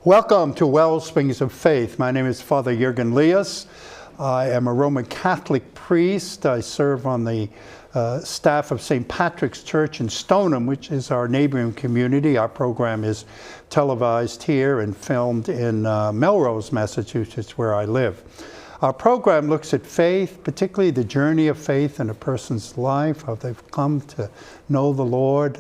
Welcome to Wellsprings of Faith. My name is Father Liias. I am a Roman Catholic priest. I serve on the staff of St. Patrick's Church in Stoneham, which is our neighboring community. Our program is televised here and filmed in Melrose, Massachusetts, where I live. Our program looks at faith, particularly the journey of faith in a person's life, how they've come to know the Lord,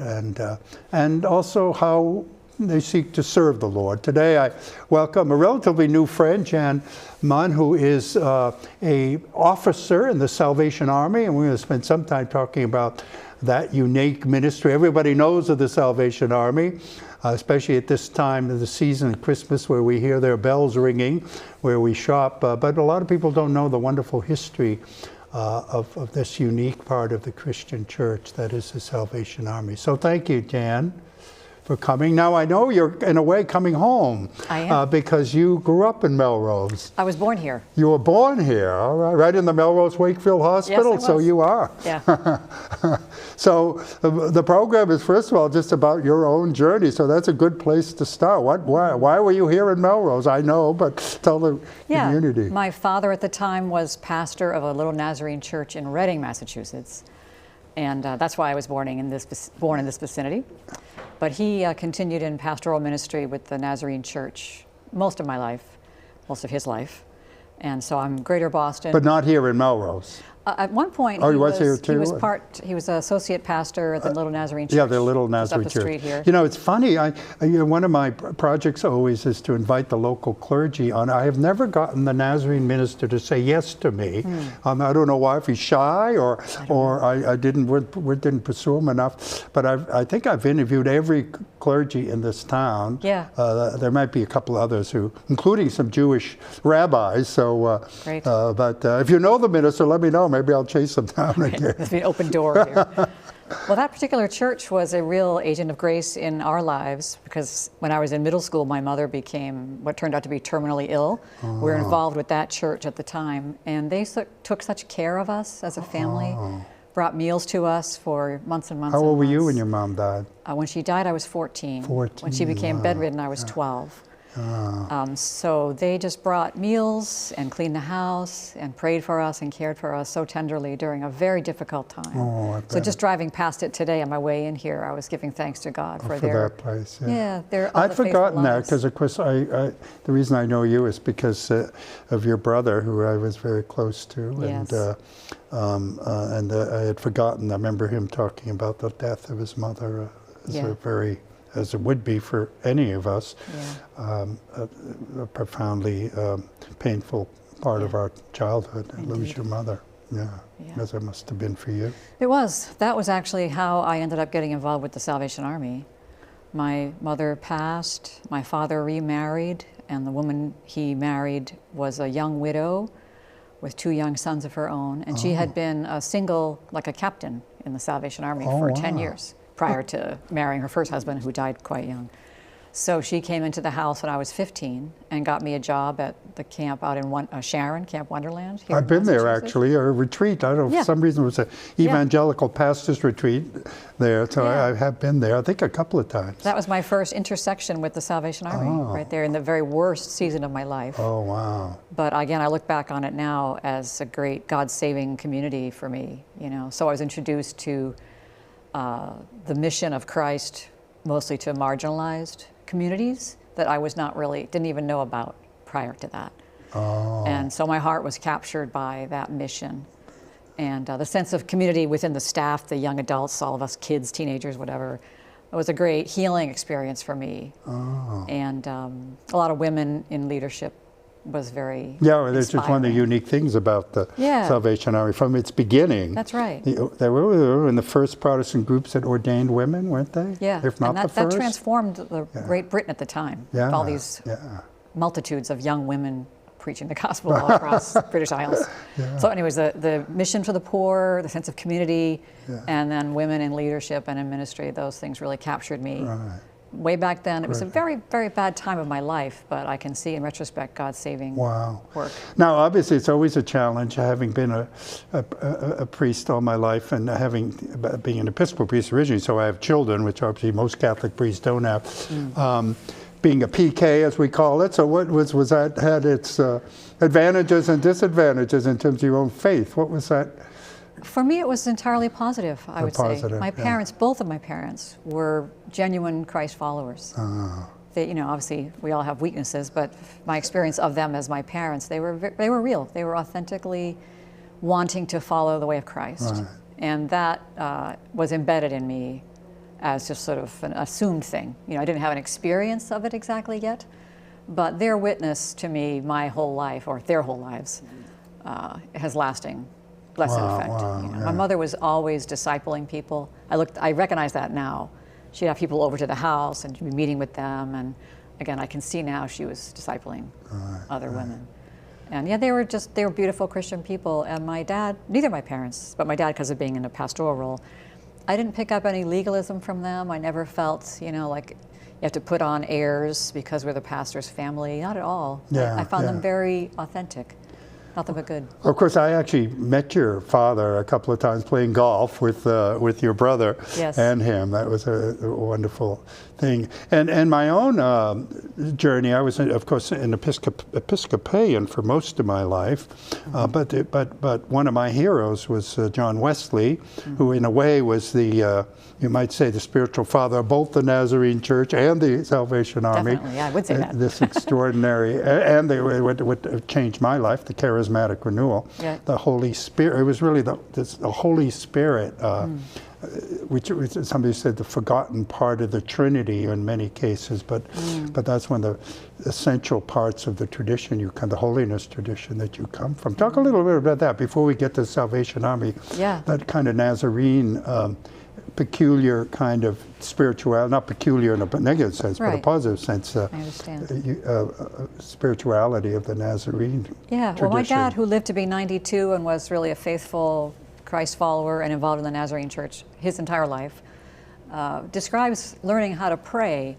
and also how they seek to serve the Lord. Today I welcome a relatively new friend, Janet Munn, who is an officer in the Salvation Army, and we're going to spend some time talking about that unique ministry. Everybody knows of the Salvation Army, especially at this time of the season at Christmas, where we hear their bells ringing, where we shop, but a lot of people don't know the wonderful history of this unique part of the Christian church that is the Salvation Army. So thank you, Jan, for coming. Now I know you're in a way coming home. I am. Because you grew up in Melrose. I was born here. You were born here, all right, right in the Melrose Wakefield Hospital. Yes, I was. So you are. Yeah. So the program is, first of all, just about your own journey. So that's a good place to start. Why were you here in Melrose? I know, but tell the community. My father at the time was pastor of a little Nazarene church in Reading, Massachusetts. And that's why I was born in this vicinity. But he continued in pastoral ministry with the Nazarene Church most of my life, most of his life. And so I'm Greater Boston. But not here in Melrose. At one point, he was here too? He was associate pastor at the Little Nazarene Church. Yeah, the Little Nazarene Church. Up the street here. You know, it's funny. One of my projects always is to invite the local clergy on. I have never gotten the Nazarene minister to say yes to me. I don't know why, if he's shy or I didn't pursue him enough. But I think I've interviewed every clergy in this town. Yeah. There might be a couple others including some Jewish rabbis. So, Great. But if you know the minister, let me know. Maybe I'll chase them down again. There's an open door here. Well, that particular church was a real agent of grace in our lives, because when I was in middle school, my mother became what turned out to be terminally ill. We were involved with that church at the time, and they took such care of us as a family, brought meals to us for months and months. How old were you when months. your mom died? When she died, I was 14. 14. When she became bedridden, I was 12. So they just brought meals and cleaned the house and prayed for us and cared for us so tenderly during a very difficult time. So just driving past it today on my way in here, I was giving thanks to God for that place. I'd forgotten that, because of course the reason I know you is because of your brother, who I was very close to, yes. and I had forgotten. I remember him talking about the death of his mother as it would be for any of us, a profoundly painful part of our childhood, to lose your mother. As it must have been for you. It was. That was actually how I ended up getting involved with the Salvation Army. My mother passed, my father remarried, and the woman he married was a young widow with 2 young sons of her own, and she had been a single, like a captain in the Salvation Army for 10 years. Prior to marrying her first husband, who died quite young. So she came into the house when I was 15 and got me a job at the camp out in Sharon, Camp Wonderland. I've been there, actually, a retreat. I don't know, for some reason it was an evangelical pastor's retreat there, so I have been there, I think a couple of times. That was my first intersection with the Salvation Army, right there in the very worst season of my life. Oh, wow. But again, I look back on it now as a great God-saving community for me, you know. So I was introduced to the mission of Christ, mostly to marginalized communities that I didn't even know about prior to that. And so my heart was captured by that mission. And the sense of community within the staff, the young adults, all of us kids, teenagers, whatever, it was a great healing experience for me. And a lot of women in leadership was very that's just one of the unique things about the Salvation Army from its beginning. That's right. They were in the first Protestant groups that ordained women, weren't they? Yeah, if not and the first. That transformed Great Britain at the time. With all these multitudes of young women preaching the gospel all across British Isles. So anyways, the mission for the poor, the sense of community, and then women in leadership and in ministry, those things really captured me. Right. Way back then, it was a very, very bad time of my life, but I can see in retrospect God's saving work. Now, obviously, it's always a challenge, having been a priest all my life and being an Episcopal priest originally, so I have children, which obviously most Catholic priests don't have. being a PK, as we call it. So what was that had its advantages and disadvantages in terms of your own faith? What was that? For me, it was entirely positive, I would say. My yeah. parents, both of my parents, were genuine Christ followers. They, you know, obviously we all have weaknesses, but my experience of them as my parents, they were real. They were authentically wanting to follow the way of Christ. Right. And that was embedded in me as just sort of an assumed thing. You know, I didn't have an experience of it exactly yet, but their witness to me my whole life, or their whole lives, has lasting blessed effect. You know? Yeah. My mother was always discipling people. I recognize that now. She'd have people over to the house and she'd be meeting with them, and again, I can see now she was discipling other women. And yeah, they were beautiful Christian people. And my dad, neither of my parents, but my dad, because of being in a pastoral role, I didn't pick up any legalism from them. I never felt, you know, like you have to put on airs because we're the pastor's family. Not at all. Yeah, I found them very authentic. Nothing but good. Of course, I actually met your father a couple of times playing golf with your brother and him. That was a wonderful thing. And my own journey, I was, of course, an Episcopalian for most of my life. But one of my heroes was John Wesley, who in a way was the, you might say, the spiritual father of both the Nazarene Church and the Salvation Army. Definitely, yeah, I would say that. This extraordinary, and what changed my life, the charismatic renewal, the Holy Spirit. It was really the Holy Spirit, which somebody said the forgotten part of the Trinity in many cases, but that's one of the essential parts of the tradition, the holiness tradition that you come from. Talk a little bit about that before we get to the Salvation Army. That kind of Nazarene, peculiar kind of spirituality, not peculiar in a negative sense, but a positive sense. I understand. Spirituality of the Nazarene tradition. Well, my dad, who lived to be 92 and was really a faithful Christ follower and involved in the Nazarene Church his entire life, describes learning how to pray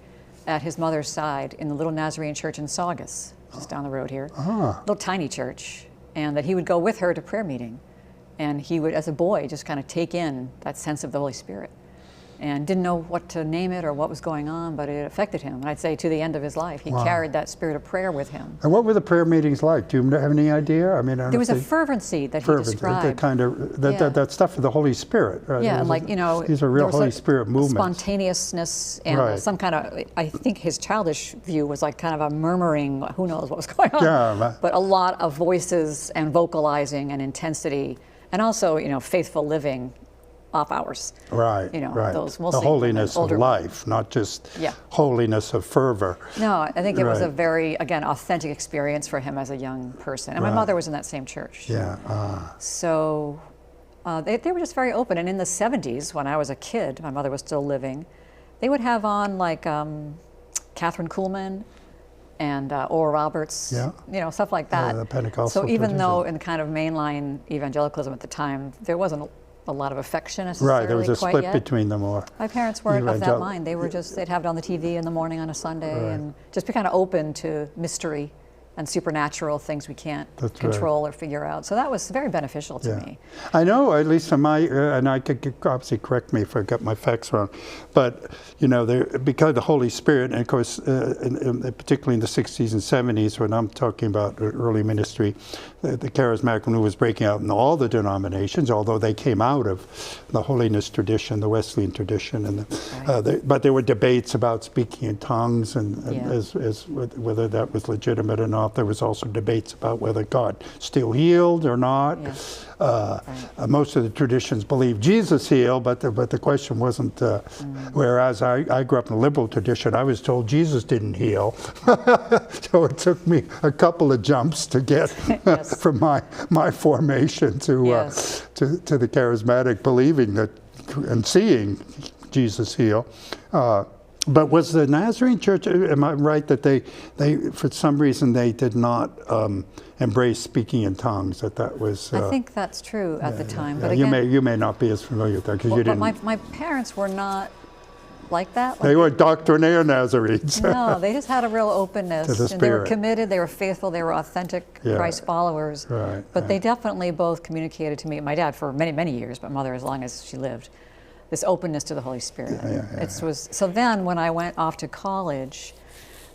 at his mother's side in the little Nazarene church in Saugus, just down the road here, little tiny church, and that he would go with her to prayer meeting. And he would, as a boy, just kind of take in that sense of the Holy Spirit, and didn't know what to name it or what was going on, but it affected him. And I'd say to the end of his life, he carried that spirit of prayer with him. And what were the prayer meetings like? Do you have any idea? I mean, there was a fervency that he described. That kind of that stuff of the Holy Spirit. Right? Yeah, like, you know, these are real Holy Spirit movements. Spontaneousness and some kind of, I think his childish view was like kind of a murmuring, who knows what was going on. But a lot of voices and vocalizing and intensity. And also, you know, faithful living off hours. You know, those mostly the holiness of life, not just holiness of fervor. No, I think it was a very, again, authentic experience for him as a young person. And my mother was in that same church. So they were just very open. And in the 70s, when I was a kid, my mother was still living, they would have on like Catherine Kuhlman and Oral Roberts, you know, stuff like that. The Pentecostal so even though in kind of mainline evangelicalism at the time, there wasn't a lot of affection necessarily. There was a split between them. Or my parents weren't of that mind. They were just, they'd have it on the TV in the morning on a Sunday and just be kind of open to mystery and supernatural things we can't control or figure out. So that was very beneficial to me. I know, at least from my, and I could obviously correct me if I got my facts wrong, but you know, because of the Holy Spirit, and of course, particularly in the 60s and 70s, when I'm talking about early ministry, the charismatic movement was breaking out in all the denominations, although they came out of the holiness tradition, the Wesleyan tradition, and but there were debates about speaking in tongues and as whether that was legitimate or not. There was also debates about whether God still healed or not. Most of the traditions believed Jesus healed, but the question wasn't. Whereas I grew up in a liberal tradition, I was told Jesus didn't heal, so it took me a couple of jumps to get from my formation to the charismatic believing that and seeing Jesus heal. But was the Nazarene Church, am I right that they for some reason they did not embrace speaking in tongues, that was... I think that's true at the time. But again, you may not be as familiar with that because you didn't... But my parents were not like that. They were doctrinaire Nazarenes. No, they just had a real openness. To the and they were Spirit. Committed, they were faithful, they were authentic Christ followers. But they definitely both communicated to me, my dad for many, many years, but mother as long as she lived, this openness to the Holy Spirit. So then when I went off to college,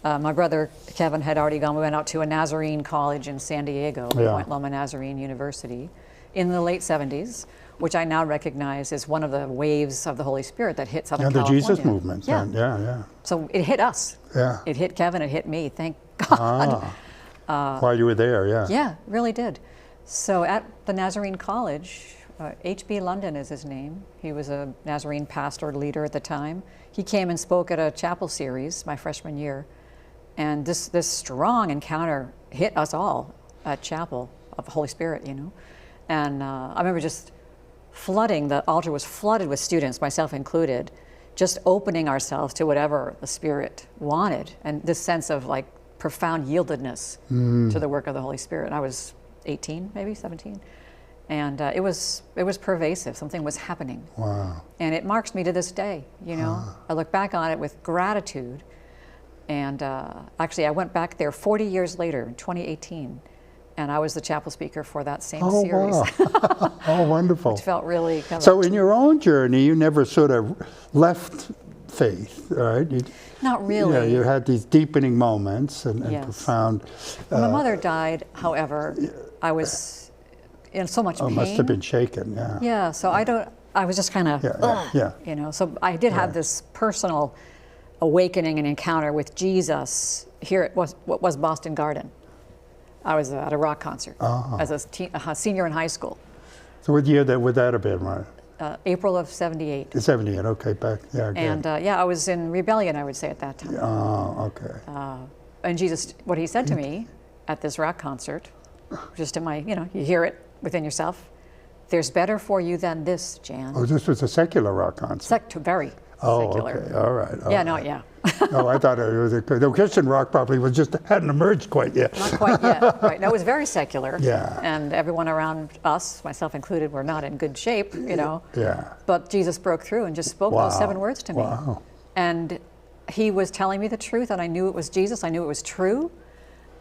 My brother Kevin had already gone. We went out to a Nazarene college in San Diego, Point Loma Nazarene University, in the late 70s, which I now recognize as one of the waves of the Holy Spirit that hit Southern California. The Jesus movement. Yeah. Yeah. So it hit us. Yeah. It hit Kevin, it hit me, thank God. While you were there, yeah. Yeah, really did. So at the Nazarene College, H.B. London is his name. He was a Nazarene pastor leader at the time. He came and spoke at a chapel series my freshman year. And this strong encounter hit us all at chapel of the Holy Spirit, you know. And I remember just flooding, the altar was flooded with students, myself included, just opening ourselves to whatever the Spirit wanted. And this sense of like profound yieldedness to the work of the Holy Spirit. I was 18, maybe 17. And it was pervasive. Something was happening. Wow. And it marks me to this day, you know. I look back on it with gratitude. And actually, I went back there 40 years later, in 2018, and I was the chapel speaker for that same series. Wow. Oh, wonderful. Which felt really kind of So in your own journey, you never sort of left faith, right? not really. Yeah, you had these deepening moments and Yes. profound. When my mother died, however, I was in so much pain. Must have been shaken, yeah. Yeah, so I was just kind of, Yeah. you know, so I did have this personal awakening and encounter with Jesus here at what was Boston Garden. I was at a rock concert as a senior in high school. So what year would that have been, right? April of 78. 78, okay, back, yeah. And I was in rebellion, I would say, at that time. Oh, okay. And Jesus, what he said to me at this rock concert, just in my, you know, you hear it within yourself, there's better for you than this, Jan. Oh, this was a secular rock concert. Very Oh, secular. okay, all right. Yeah, no, yeah. No, I thought it was the Christian rock probably hadn't emerged quite yet. Not quite yet, right. No, it was very secular. Yeah. And everyone around us, myself included, were not in good shape, you know. Yeah. But Jesus broke through and just spoke those 7 words to me. Wow. And he was telling me the truth, and I knew it was Jesus. I knew it was true.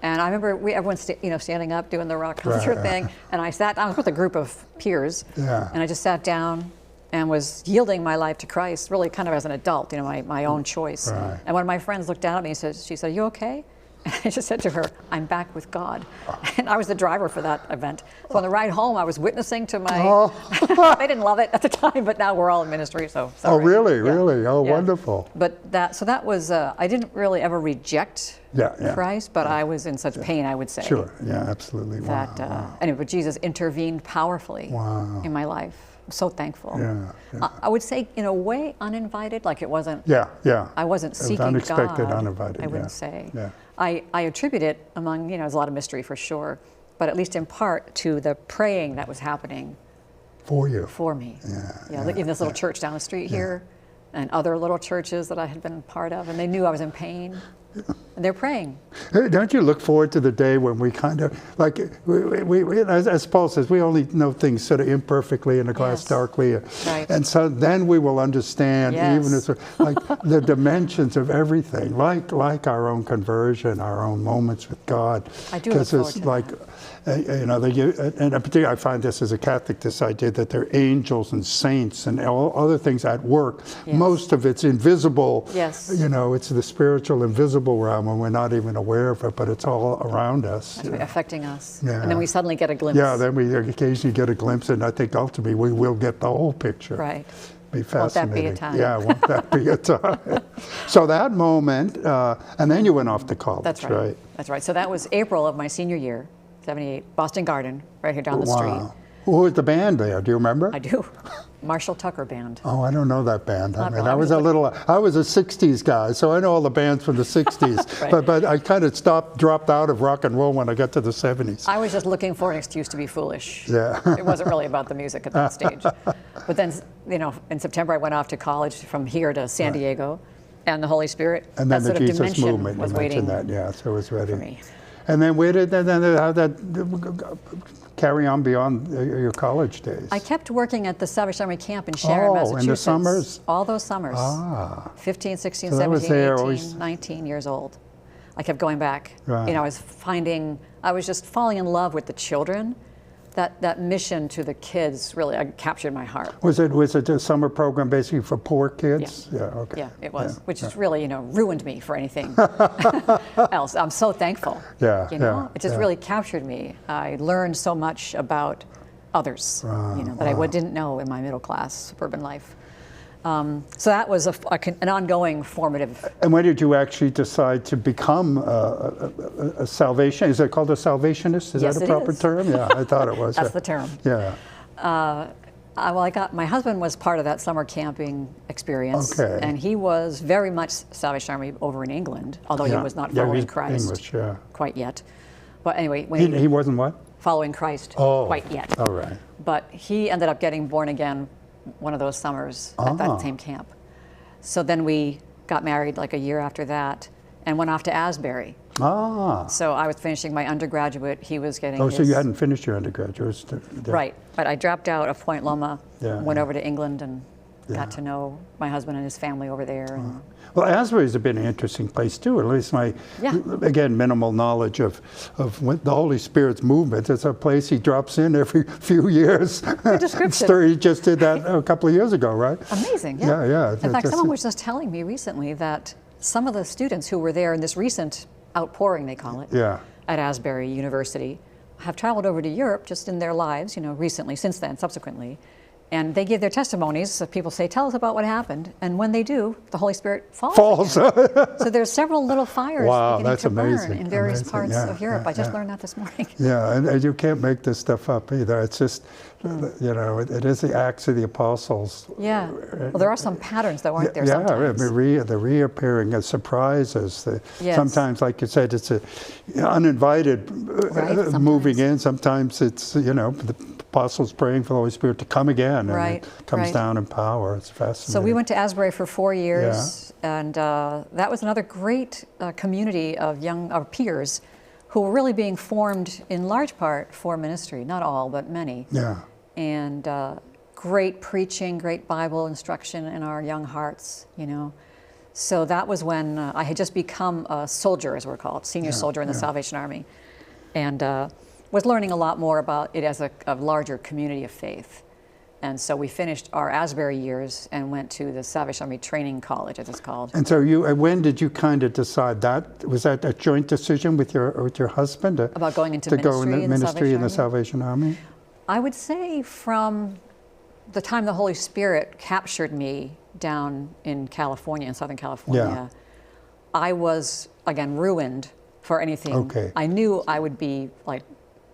And I remember everyone standing up, doing the rock concert thing. And I was with a group of peers. Yeah. And I just sat down and was yielding my life to Christ, really kind of as an adult, you know, my own choice. Right. And one of my friends looked down at me and she said, "You okay?" And I just said to her, "I'm back with God." And I was the driver for that event. So on the ride home, I was witnessing to my, they didn't love it at the time, but now we're all in ministry, so sorry. Oh, really, Yeah. really? Oh, Yeah. wonderful. But that was, I didn't really ever reject Yeah. Christ, but I was in such pain, I would say. Sure, yeah, absolutely. That, Wow. anyway, but Jesus intervened powerfully in my life. I'm so thankful. Yeah. I would say, in a way, uninvited, like it wasn't, Yeah. I wasn't It was seeking unexpected, God. uninvited, I wouldn't yeah. say. Yeah. I attribute it among, you know, there's a lot of mystery for sure, but at least in part to the praying that was happening For you. for me. In this little church down the street here, and other little churches that I had been part of, and they knew I was in pain, and they're praying. Hey, don't you look forward to the day when we kind of, like, we as Paul says, we only know things sort of imperfectly in a glass Yes. darkly. Right. And so then we will understand, Yes. even as, like, the dimensions of everything, like our own conversion, our own moments with God. I do look Because forward it's to like, you know, and particularly I find this as a Catholic, this idea that there are angels and saints and all other things at work. Yes. Most of it's invisible. Yes. You know, it's the spiritual invisible realm, and we're not even aware of it, but it's all around us. That's right, affecting us. Yeah. And then we suddenly get a glimpse. Yeah, then we occasionally get a glimpse, and I think ultimately we will get the whole picture. Right. Be Won't that be fascinating. a time? Yeah, won't that be a time? So that moment, and then you went off to college, That's right. That's right. So that was April of my senior year, 78, Boston Garden, right here down the street. Wow. Who was the band there? Do you remember? I do. Marshall Tucker Band. Oh, I don't know that band. I Not mean, really. I was a 60s guy, so I know all the bands from the 60s. Right. But I kind of dropped out of rock and roll when I got to the 70s. I was just looking for an excuse to be foolish. Yeah. It wasn't really about the music at that stage. But then, you know, in September I went off to college from here to San Diego, and the Holy Spirit, And then that the sort of Jesus dimension movement, was you waiting mentioned that, yeah, so it was ready. for me. And then where did how that carry on beyond your college days? I kept working at the Salvation Army camp in Sharon, Oh, Massachusetts. in the summers? All those summers. Ah. 15, 16, So that 17, was there 18, always- 19 years old. I kept going back. Right. You know, I was just falling in love with the children that mission to the kids really captured my heart. Was it a summer program basically for poor kids? Yeah. Yeah. Okay. Yeah, it was, Yeah, which yeah. has really, ruined me for anything else. I'm so thankful. Yeah, Yeah. It just yeah. really captured me. I learned so much about others, that I didn't know in my middle class suburban life. So that was an ongoing formative. And when did you actually decide to become a salvation? Is it called a salvationist? Is Yes, that a it proper is. term? Yeah, I thought it was. That's the term. Yeah. My husband was part of that summer camping experience, Okay. and he was very much Salvation Army over in England, although he was not following he's Christ English, yeah. quite yet. But anyway, when He wasn't what? following Christ Oh. quite yet. All right. But he ended up getting born again one of those summers at that same camp. So then we got married like a year after that and went off to Asbury. Ah. So I was finishing my undergraduate, he was getting Oh, his... so you hadn't finished your undergraduate? Right, but I dropped out of Point Loma, Yeah, went yeah. over to England and got to know my husband and his family over there. And Well, Asbury's been an interesting place too. At least my, again, minimal knowledge of what the Holy Spirit's movement. It's a place he drops in every few years. Good description. He just did that a couple of years ago, right? Amazing, Yeah, yeah. In fact, someone was just telling me recently that some of the students who were there in this recent outpouring, they call it, Yeah. at Asbury University, have traveled over to Europe just in their lives, recently, since then, subsequently. And they give their testimonies. So people say, "Tell us about what happened." And when they do, the Holy Spirit falls. So there's several little fires Wow, beginning that's to burn amazing. in various Amazing. parts Yeah, of Europe. yeah, I just yeah. learned that this morning. Yeah, and you can't make this stuff up either. It's just, it is the Acts of the Apostles. Yeah. Well, there are some patterns, though, aren't there? Yeah, Sometimes. the reappearing of surprises. Yes. Sometimes, like you said, it's a uninvited moving in. Sometimes it's, the apostles praying for the Holy Spirit to come again. And it comes down in power. It's fascinating. So we went to Asbury for 4 years, and that was another great community of peers who were really being formed in large part for ministry. Not all, but many. Yeah. And great preaching, great Bible instruction in our young hearts, So that was when I had just become a soldier, as we're called, senior soldier in the Salvation Army, and was learning a lot more about it as a larger community of faith. And so we finished our Asbury years and went to the Salvation Army Training College, as it's called. And so when did you kind of decide that? Was that a joint decision with your husband? About going into to go into ministry in the Salvation Army? I would say from the time the Holy Spirit captured me down in California, in Southern California, I was, again, ruined for anything. Okay. I knew I would be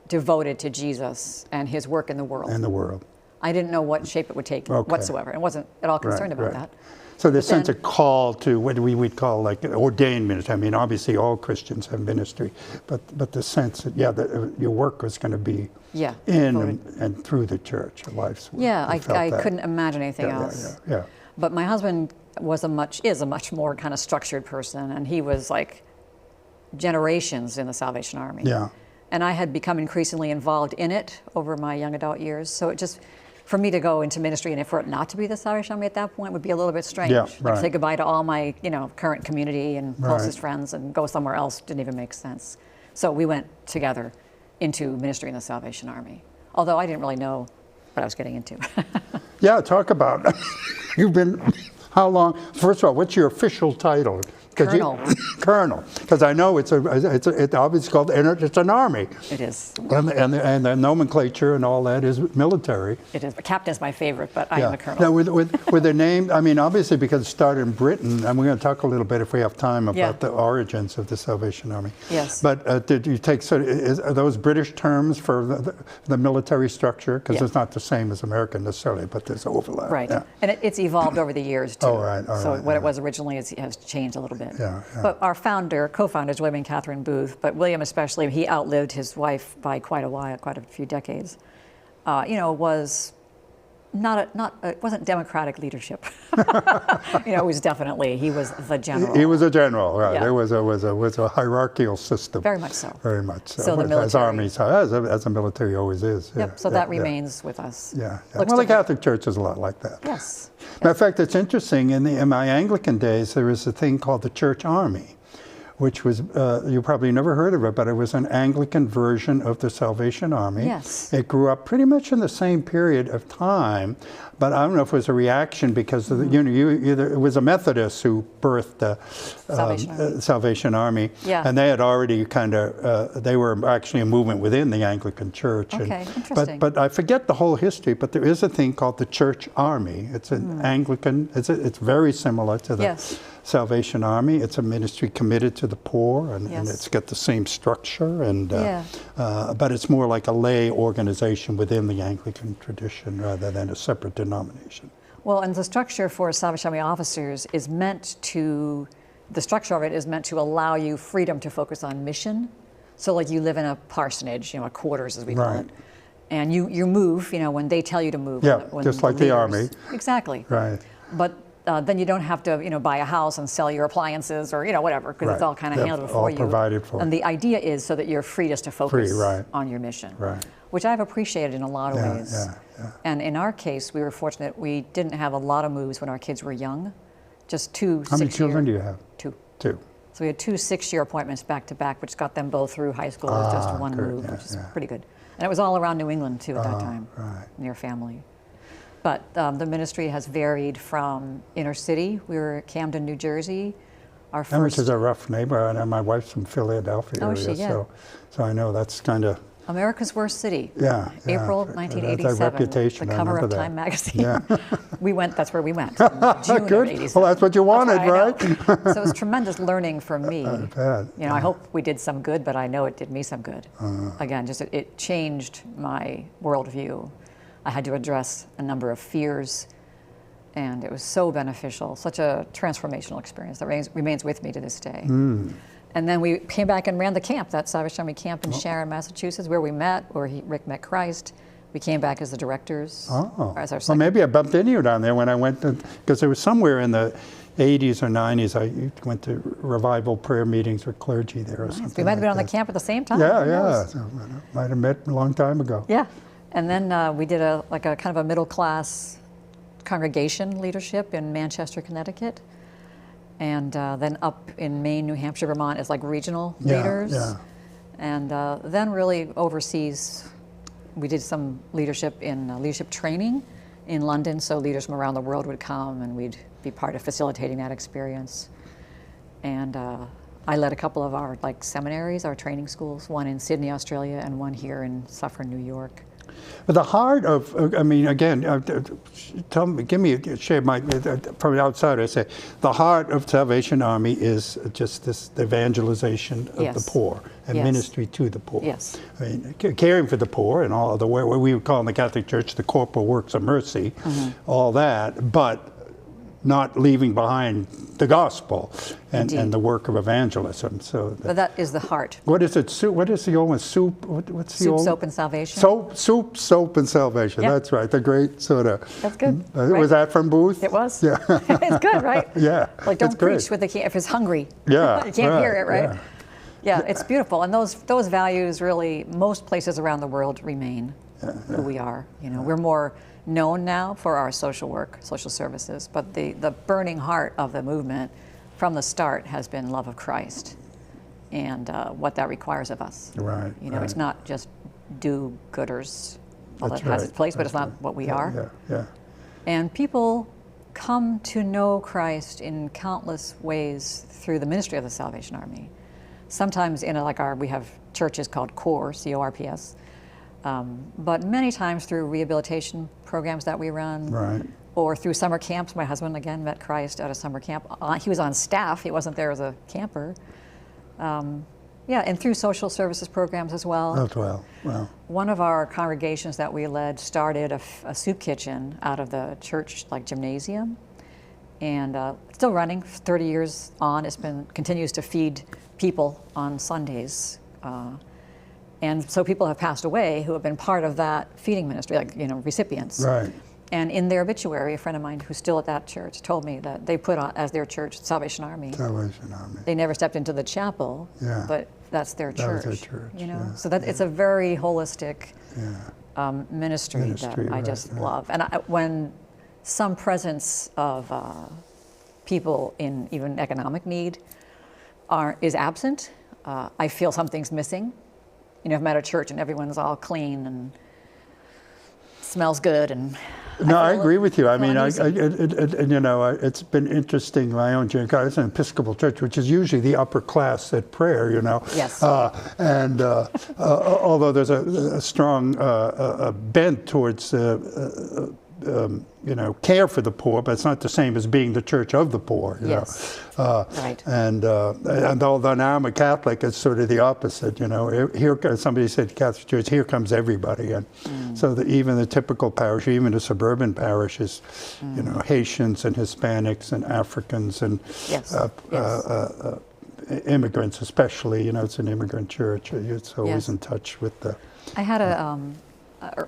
devoted to Jesus and his work in the world. In the world. I didn't know what shape it would take whatsoever. I wasn't at all concerned about that. So the sense of call to what we would call ordained ministry. I mean, obviously all Christians have ministry, but the sense that, that your work was going to be in and through the church, your life's work. Yeah, I couldn't imagine anything else. Yeah. But my husband is a much more kind of structured person, and he was generations in the Salvation Army. Yeah. And I had become increasingly involved in it over my young adult years. So it just, for me to go into ministry and for it not to be the Salvation Army at that point would be a little bit strange. Yeah, right. Say goodbye to all my, current community and closest friends and go somewhere else didn't even make sense. So we went together into ministry in the Salvation Army. Although I didn't really know what I was getting into. Yeah, talk about, you've been, how long, first of all, what's your official title? Colonel. Colonel, because I know it's obviously called, it's an army. It is. And the nomenclature and all that is military. It is. Captain's my favorite, but I am a colonel. Now, with the name, I mean, obviously because it started in Britain, and we're going to talk a little bit if we have time about the origins of the Salvation Army. Yes. But did you take are those British terms for the military structure? Because it's not the same as American necessarily, but there's overlap. Right. Yeah. And it's evolved over the years too. Oh, right. So what it was originally has changed a little bit. Yeah. But our co-founders, William and Catherine Booth, but William especially, he outlived his wife by quite a few decades. Was it wasn't democratic leadership. It was definitely, he was the general. He was a general, right? Yeah. It was a hierarchical system. Very much so. Very much so. So the military, as armies, as the military always is. Yep. So that remains with us. Yeah. Well, the Catholic Church is a lot like that. Yes. Matter of fact, it's interesting. In my Anglican days, there was a thing called the Church Army, which was, you probably never heard of it, but it was an Anglican version of the Salvation Army. Yes. It grew up pretty much in the same period of time, but I don't know if it was a reaction because of the, it was a Methodist who birthed the Salvation Army, Yeah. and they had already kind of, they were actually a movement within the Anglican Church. Okay, interesting. But I forget the whole history, but there is a thing called the Church Army. It's an Anglican, it's very similar to the Yes. Salvation Army. It's a ministry committed to the poor, and Yes. it's got the same structure, and Yeah. but it's more like a lay organization within the Anglican tradition rather than a separate denomination. Well, and the structure for Salvation Army officers is meant to, the structure of it is meant to allow you freedom to focus on mission. So like you live in a parsonage, a quarters as we call Right. it, and you move, when they tell you to move. Yeah, when just like the leaders- Army. Exactly. Right. But then you don't have to, buy a house and sell your appliances or, whatever, because it's Right. all kind of Yep, handled all for you. provided for. And the idea is so that you're free just to focus right. on your mission. Right. Which I've appreciated in a lot of Yeah, ways. yeah. And in our case, we were fortunate we didn't have a lot of moves when our kids were young. Just two How many 6-year children do you have? Two. Two. So we had 2 6-year appointments back to back, which got them both through high school with just one good, move, yeah, which is yeah. pretty good. And it was all around New England too at that time, right. near family. But the ministry has varied from inner city. We were at Camden, New Jersey. Our Which first is a rough neighborhood, and my wife's from Philadelphia Oh, area, is she? Yeah. so I know that's kind of, America's Worst City. yeah. April That's 1987. a reputation, The I cover remember of that. Time magazine. Yeah. That's where we went. In June of Good. 87. Well, that's what you wanted, That's right? what I know. So it was tremendous learning for me. I bet. I hope we did some good, but I know it did me some good. Uh-huh. Again, just it changed my worldview. I had to address a number of fears, and it was so beneficial, such a transformational experience that remains with me to this day. Hmm. And then we came back and ran the camp, that Salvation Army camp in Sharon, Massachusetts, where we met, where Rick met Christ. We came back as the directors. Oh, As our well, second. maybe I bumped into you down there when I went to, because it was somewhere in the 80s or 90s. I went to revival prayer meetings with clergy there or something. We might have been like on the that. camp at the same time. Yeah, Who yeah. knows? So, might have met a long time ago. Yeah, and then we did a kind of a middle class congregation leadership in Manchester, Connecticut, and then up in Maine, New Hampshire, Vermont as like regional Yeah, leaders, yeah. and then really overseas, we did some leadership in leadership training in London, so leaders from around the world would come, and we'd be part of facilitating that experience. And I led a couple of our seminaries, our training schools, one in Sydney, Australia, and one here in Suffern, New York. But the heart of, I mean, again, tell me, give me a share my, from the outside, I say, the heart of Salvation Army is just this evangelization of Yes. the poor and Yes. ministry to the poor. Yes. I mean, caring for the poor and all of the, what we would call in the Catholic Church the corporal works of mercy, all that, but not leaving behind the gospel and the work of evangelism. So But that is the heart. what is it? Soup? What is the old one? Soup? What's the Soup, old? soap, and salvation. Soup, soap, and salvation. Yep. That's right. The great sort of. That's good. Was right? that from Booth? It was. Yeah. It's good, right? Yeah. Like don't it's great. preach with the if it's hungry. Yeah. You can't hear it, right? Yeah. Yeah, it's beautiful, and those values really most places around the world remain who we are. We're more known now for our social work, social services, but the burning heart of the movement from the start has been love of Christ and what that requires of us. Right. It's not just do-gooders, although That's it has right. its place, but That's it's not right. what we are. Yeah. Yeah. And people come to know Christ in countless ways through the ministry of the Salvation Army. Sometimes we have churches called CORE, C-O-R-P-S, but many times through rehabilitation programs that we run, Right. or through summer camps. My husband, again, met Christ at a summer camp. He was on staff. He wasn't there as a camper. And through social services programs as well. Oh, well. One of our congregations that we led started a soup kitchen out of the church gymnasium, and still running 30 years on. Continues to feed people on Sundays, and so people have passed away who have been part of that feeding ministry, recipients. Right. And in their obituary, a friend of mine who's still at that church told me that they put on as their church Salvation Army. Salvation Army. They never stepped into the chapel, Yeah. but that's their church. That was their church. Yeah. So that it's a very holistic ministry Ministry, that I right, just right. love. And when some presence of people in even economic need is absent. I feel something's missing. You know, I'm at a church and everyone's all clean and smells good, and no, I agree with you. I mean, you know, it's been interesting. My own church, it's an Episcopal church, which is usually the upper class at prayer, you know. Yes. And although there's a strong bent towards you know, care for the poor, but it's not the same as being the church of the poor. You yes. know? Right. And although now I'm a Catholic, it's sort of the opposite. You know, here somebody said Catholic Church, here comes everybody, and so even the typical parish, even the suburban parish, is you know, Haitians and Hispanics and Africans and yes. immigrants, especially. You know, it's an immigrant church. It's always yes. in touch with the. I had an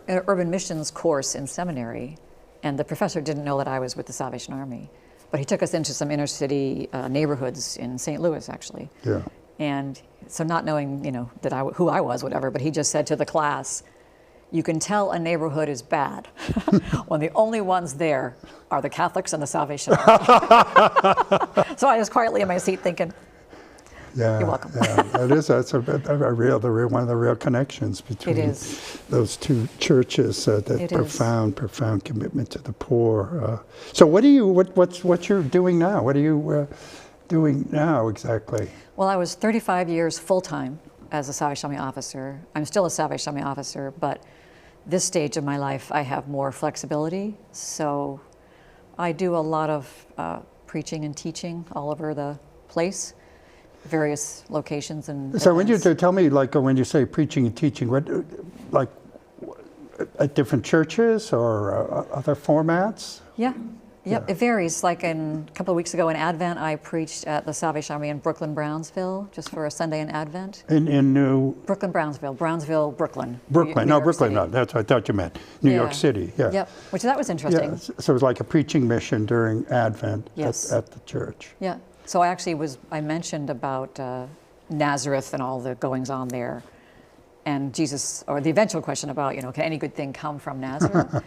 urban missions course in seminary, and the professor didn't know that I was with the Salvation Army, but he took us into some inner city neighborhoods in St. Louis, actually. Yeah. And so, not knowing, you know, that who I was, whatever, but he just said to the class, "You can tell a neighborhood is bad when the only ones there are the Catholics and the Salvation Army." So I was quietly in my seat thinking, yeah, you're welcome. Yeah, that's one of the real connections between those two churches. That profound commitment to the poor. So, what you're doing now? What are you doing now exactly? Well, I was 35 years full time as a Salvation Army officer. I'm still a Salvation Army officer, but this stage of my life, I have more flexibility. So, I do a lot of preaching and teaching all over the place. Various locations and so events. when you tell me, like, when you say preaching and teaching, what, like, at different churches or other formats? Yeah. Yep, it varies. Like a couple of weeks ago in Advent, I preached at the Salvation Army in Brooklyn, Brownsville, just for a Sunday in Advent. In New Brooklyn, Brownsville, Brooklyn. Brooklyn, no, Brooklyn, no, that's what I thought you meant. New York City, yeah. Yep, which that was interesting. Yeah, so it was like a preaching mission during Advent yes. at the church. Yeah. So I mentioned about Nazareth and all the goings on there, and Jesus, or the eventual question about, you know, can any good thing come from Nazareth?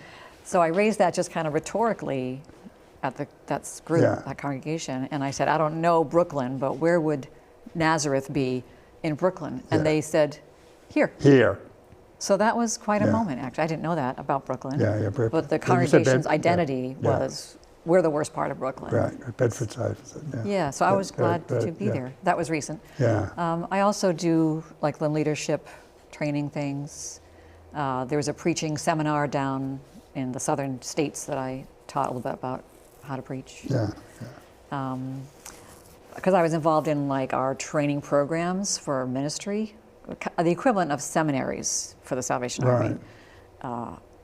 So I raised that just kind of rhetorically at that group, that congregation, and I said, I don't know Brooklyn, but where would Nazareth be in Brooklyn? And they said, here. Here. So that was quite a moment, actually. I didn't know that about Brooklyn. Yeah. But the congregation's identity was, we're the worst part of Brooklyn. Right, Bedford side. Yeah, so I was glad to be there. That was recent. Yeah. I also do like the leadership training things. There was a preaching seminar down in the southern states that I taught a little bit about how to preach. Yeah. Because I was involved in like our training programs for ministry, the equivalent of seminaries for the Salvation Army.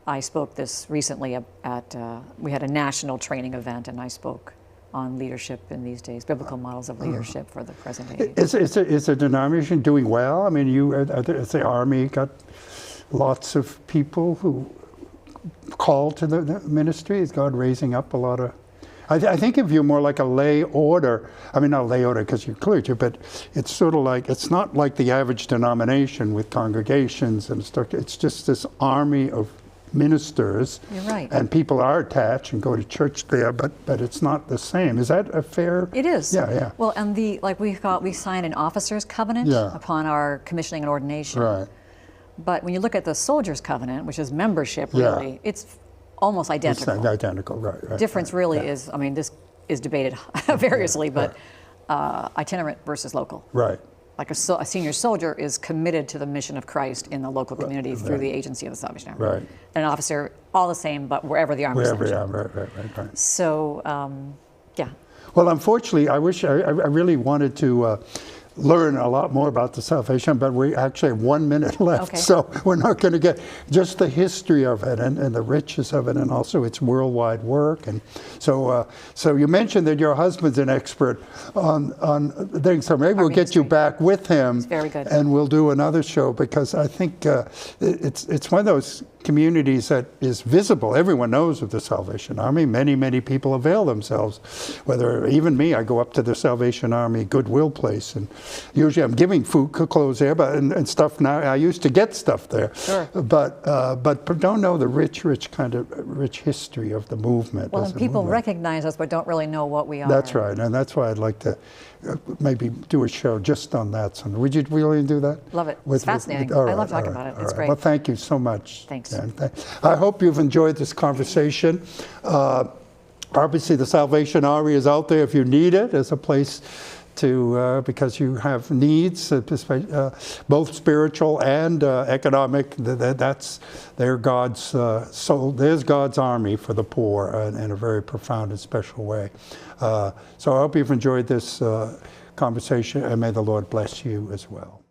I spoke this recently at, we had a national traiing event, and I spoke on leadership in these days, biblical models of leadership for the present age. Is the denomination doing well? I mean, as the Army got lots of people who called to the ministry. Is God raising up a lot of... I think of you more like a lay order. I mean, not a lay order because you're clergy, but it's sort of like, it's not like the average denomination with congregations and stuff. It's just this army of ministers. You're right. And people are attached and go to church there, but it's not the same. Is that a fair? It is. Yeah. Well, and we signed an officer's covenant upon our commissioning and ordination. Right. But when you look at the soldier's covenant, which is membership, really, it's almost identical. It's identical, right. Difference really is, I mean, this is debated variously, but itinerant versus local. Right. Like a senior soldier is committed to the mission of Christ in the local community through the agency of the Salvation Army. Right. And an officer, all the same, but wherever the Army sends you. Right. So, yeah. Well, unfortunately, I really wanted to learn a lot more about the Salvation, but we actually have 1 minute left, so we're not going to get just the history of it and the riches of it, and also its worldwide work. And so you mentioned that your husband's an expert on things, so maybe we'll get you back with him. It's very good. And we'll do another show, because I think it's one of those communities that is visible. Everyone knows of the Salvation Army. Many people avail themselves. Whether, even me, I go up to the Salvation Army Goodwill place, and usually I'm giving food, clothes there, and stuff now. I used to get stuff there, but don't know the rich history of the movement. Well, and people recognize us, but don't really know what we are. That's right, and that's why I'd like to maybe do a show just on that. So would you be willing to do that? Love it. It's fascinating. All I right, love talking all right, about it. all It's right. great. Well, thank you so much. Thanks. Dan. I hope you've enjoyed this conversation. Obviously, the Salvation Army is out there if you need it as a place to, because you have needs, both spiritual and economic. They're God's soul. There's God's army for the poor in a very profound and special way. So I hope you've enjoyed this conversation, and may the Lord bless you as well.